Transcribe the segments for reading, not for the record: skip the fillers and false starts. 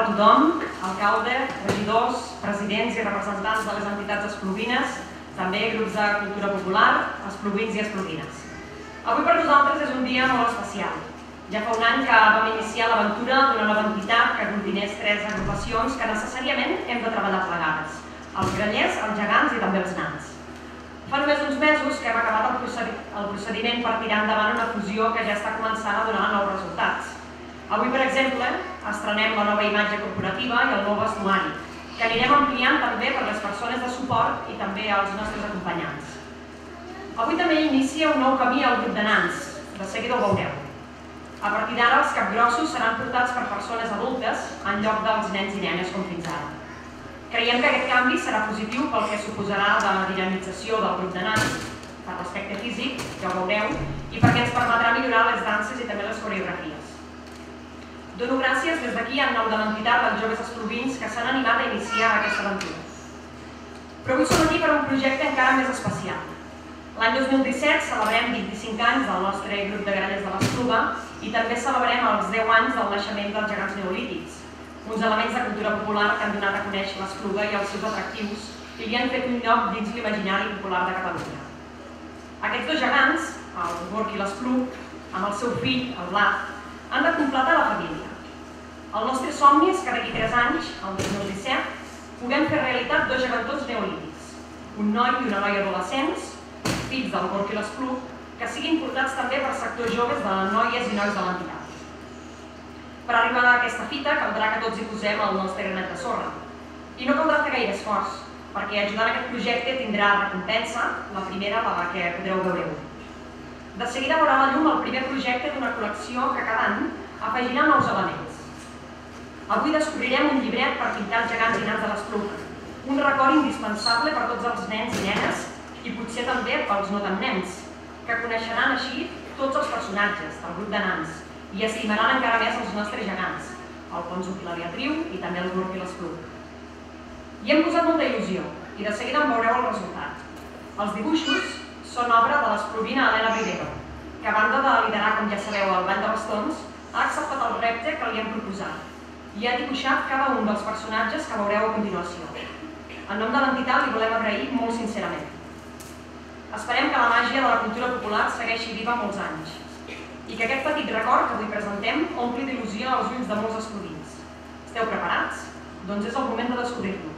a tothom, alcalde, regidors, presidents i representants de les entitats espluguines, també grups de cultura popular, espluguins i espluguines. Avui per nosaltres és un dia molt especial. Ja fa un any que vam iniciar l'aventura d'una nova entitat que aglutinés 3 agrupacions que necessàriament hem de treballar plegades: els grallers, els gegants i també els nans. Fa només uns mesos que hem acabat el procediment per tirar endavant una fusió que ja està començant a donar nous resultats. Avui, per exemple, estrenem la nova imatge corporativa i el nou vestuari, que anirem ampliant també per les persones de suport i també als nostres acompanyants. Avui també inicia un nou camí al grup de nans, de seguida ho veureu. A partir d'ara, els capgrossos seran portats per persones adultes en lloc dels nens i nenes com fins ara. Creiem que aquest canvi serà positiu pel que suposarà de la dinamització del grup de nans, per l'aspecte físic, ja ho veureu, i perquè ens permetrà millorar les danses i també les coreografies. Dono gràcies des d'aquí en nom de l'entitat dels joves espluguins que s'han animat a iniciar aquesta aventura. Però avui som aquí per un projecte encara més especial. L'any 2017 celebrem 25 anys del nostre grup de grallers de l'Espluga i també celebrem els 10 anys del naixement dels gegants neolítics, uns elements de cultura popular que han donat a conèixer l'Espluga i els seus atractius i li han fet un lloc dins l'imaginari popular de Catalunya. Aquests dos gegants, el Gorg i l'Esplug, amb el seu fill, el Blat, han de completar la família. El nostre somni és que d'aquí 3 anys, el 2017, puguem fer realitat 2 gegantons neolítics, un noi i una noia adolescents, fills del Gorg i l'Esplug, que siguin portats també per sectors joves de noies i nois de l'entitat. Per arribar a aquesta fita caldrà que tots hi posem el nostre granet de sorra. I no caldrà fer gaire esforç, perquè ajudant aquest projecte tindrà recompensa, la primera, la que podreu veure avui. De seguida veurà la llum el primer projecte d'una col·lecció que cada any afegirà nous elements. Avui descobrirem un llibret per pintar els gegants i nans de l'Esplug, un record indispensable per tots els nens i nenes i potser també pels no tan nens, que coneixeran així tots els personatges del grup de nans i estimaran encara més els nostres gegants, el Ponzo i la Beatriu i també el Gorg i l'Esplug. Hi hem posat molta il·lusió i de seguida en veureu el resultat. Els dibuixos són obra de l'espluguina Helena Rivero, que a banda de liderar, com ja sabeu, el ball de bastons, ha acceptat el repte que li hem proposat i ha dibuixat cada un dels personatges que veureu a continuació. En nom de l'entitat li volem agrair molt sincerament. Esperem que la màgia de la cultura popular segueixi viva molts anys i que aquest petit record que avui presentem ompli d'il·lusió als ulls de molts espluguins. Esteu preparats? Doncs és el moment de descobrir-lo.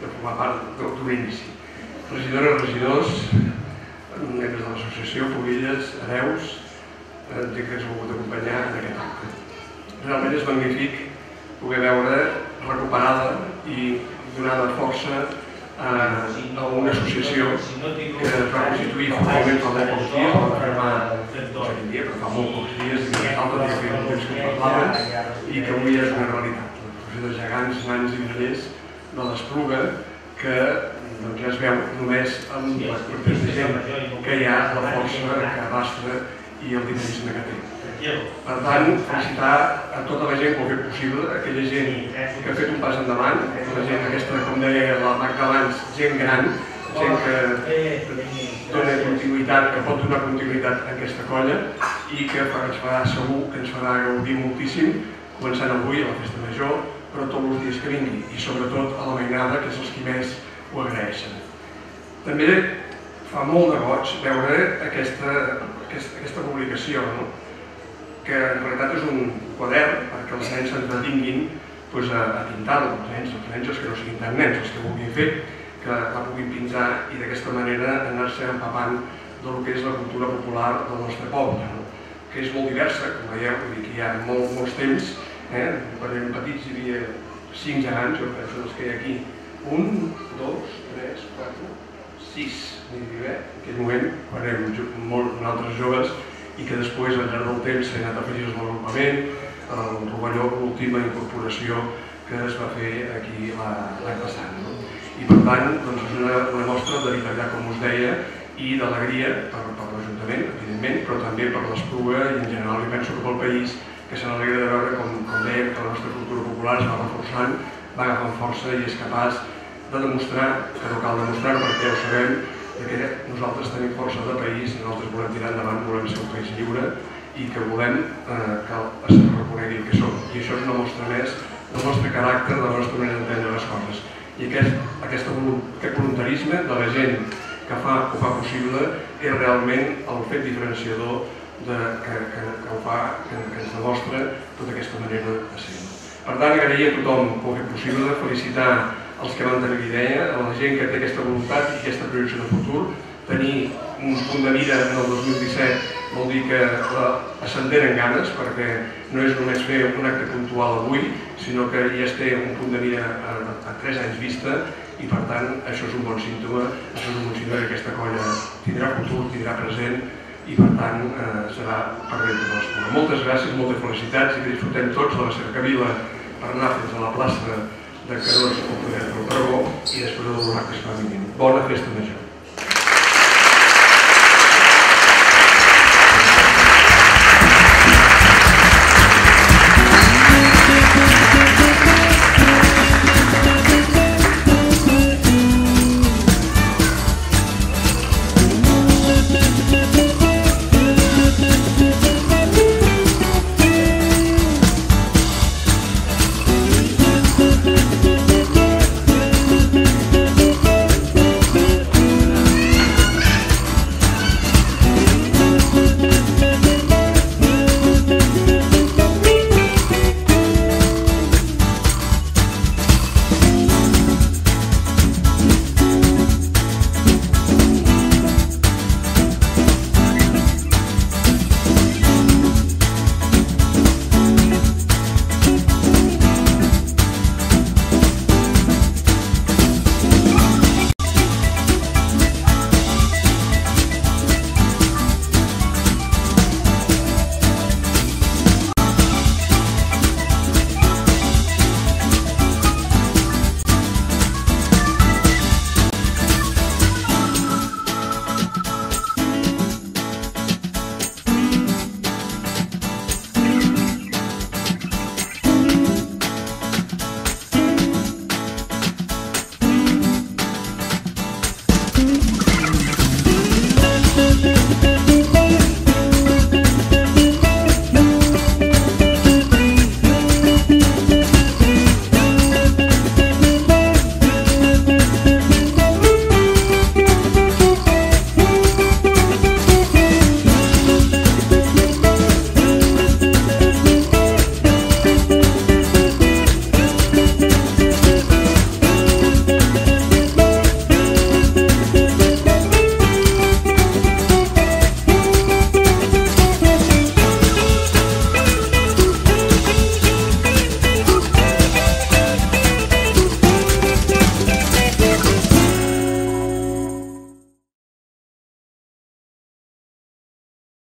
formar part d'un inici. Regidores, regidors, membres de l'associació, Pubilles, hereus, gent que ens ha volgut acompanyar en aquest acte. Realment és magnífic poder veure recuperada i donada força a una associació que es va constituir formalment fa molt pocs dies, la va firmar aquell dia, però fa molt pocs dies, i l'altre dia feia un temps que en parlaven, i que avui és una realitat. L'associació de gegants, nans i grallers de l'Espluga, que ja es veu només amb la quantitat de gent que hi ha, la força que arrastra i el dinamisme que té. Per tant, felicitar a tota la gent que ho ha fet possible, aquella gent que ha fet un pas endavant, la gent aquesta, com deia la Magda abans, gent gran, gent que dona continuïtat, que pot donar continuïtat a aquesta colla i que ens farà segur que ens farà gaudir moltíssim, començant avui a la festa major, però tots els dies que vingui, i sobretot a la mainada, que és els qui més ho agraeixen. També fa molt de goig veure aquesta publicació, que en realitat és un quadern perquè els nens s'entretinguin a pintar-lo, els nens que no siguin tan nens, els que vulguin fer, que la puguin pintar i d'aquesta manera anar-se empapant del que és la cultura popular del nostre poble, que és molt diversa, com veieu, que hi ha molts temps. Quan érem petits hi havia 5 gegants, jo penso dels que hi ha aquí, 1, 2, 3, 4, 6, en aquell moment, quan érem nosaltres joves, i que després, al llarg del temps, s'ha anat afegint el desenvolupament, el Rovelló, l'última incorporació que es va fer aquí l'any passat. I per tant, és una mostra de vitalitat, com us deia, i d'alegria per l'Ajuntament, evidentment, però també per l'Espluga i en general, i penso que pel país, que se n'alegra de veure, com dèiem, que la nostra cultura popular es va reforçant, va agafant força i és capaç de demostrar, que no cal demostrar-ho perquè ja ho sabem, que nosaltres tenim força de país, nosaltres volem tirar endavant, volem ser un país lliure i que volem que es reconegui el que som. I això és una mostra més del nostre caràcter, de la nostra manera d'entendre les coses. I aquest voluntarisme de la gent que ho fa possible és realment el fet diferenciador que ho fa, que ens demostra tota aquesta manera de ser. Per tant, agrair a tothom que ho ha fet possible, felicitar els que van tenir l'idea, a la gent que té aquesta voluntat i aquesta projecció de futur. Tenir un punt de mira en el 2017 vol dir que ascendent en ganes, perquè no és només fer un acte puntual avui, sinó que ja es té un punt de mira a 3 anys vista i per tant això és un bon símptoma, això és un bon símptoma que aquesta colla tindrà futur, tindrà present i per tant serà per bé de l'Espluga. Moltes gràcies, moltes felicitats i que disfrutem tots de la cercavila per anar fins a la plaça de Carós o poder del Pregó i després de l'acte es fa mínim. Bona festa major.